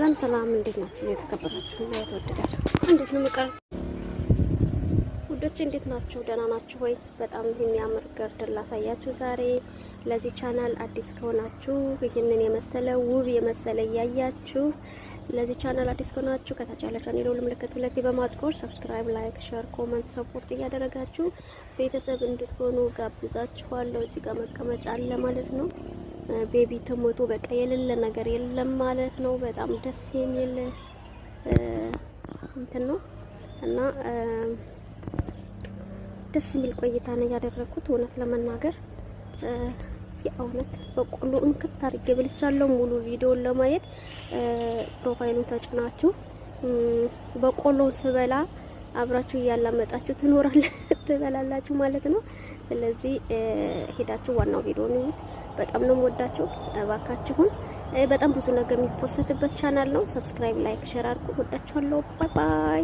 ሰላም ሰላም፣ እንዴት ናችሁ? የተከበራችሁ እና የተወደዳችሁ እንዴት ነው መቀር ውዶች፣ እንዴት ናችሁ? ደህና ናችሁ ወይ? በጣም የሚያምር ገርድ ላሳያችሁ ዛሬ። ለዚህ ቻናል አዲስ ከሆናችሁ ይህንን የመሰለ ውብ የመሰለ ያያችሁ፣ ለዚህ ቻናል አዲስ ከሆናችሁ ከታች ያለውን የደወል ምልክት ሁለቴ በማጥቆር ሰብስክራይብ፣ ላይክ፣ ሼር፣ ኮሜንት ሰፖርት እያደረጋችሁ ቤተሰብ እንድትሆኑ ጋብዛችኋለሁ። እዚህ ጋር መቀመጫ አለ ማለት ነው። ቤቢ ተሞቶ በቃ የሌለ ነገር የለም ማለት ነው። በጣም ደስ የሚል እንትን ነው እና ደስ የሚል ቆይታ ነው ያደረኩት። እውነት ለመናገር የእውነት በቆሎ እንክት አድርጌ ብልቻለሁ። ሙሉ ቪዲዮን ለማየት ፕሮፋይሉን ተጭናችሁ በቆሎን ስበላ አብራችሁ እያላመጣችሁ ትበላላችሁ ማለት ነው። ስለዚህ ሄዳችሁ ዋናው ቪዲዮን እዩት። በጣም ነው ወዳችሁ፣ እባካችሁን። በጣም ብዙ ነገር የሚፖስትበት ቻናል ነው። ሰብስክራይብ፣ ላይክ፣ ሼር አድርጉ። ወዳችኋለሁ። ባይ ባይ።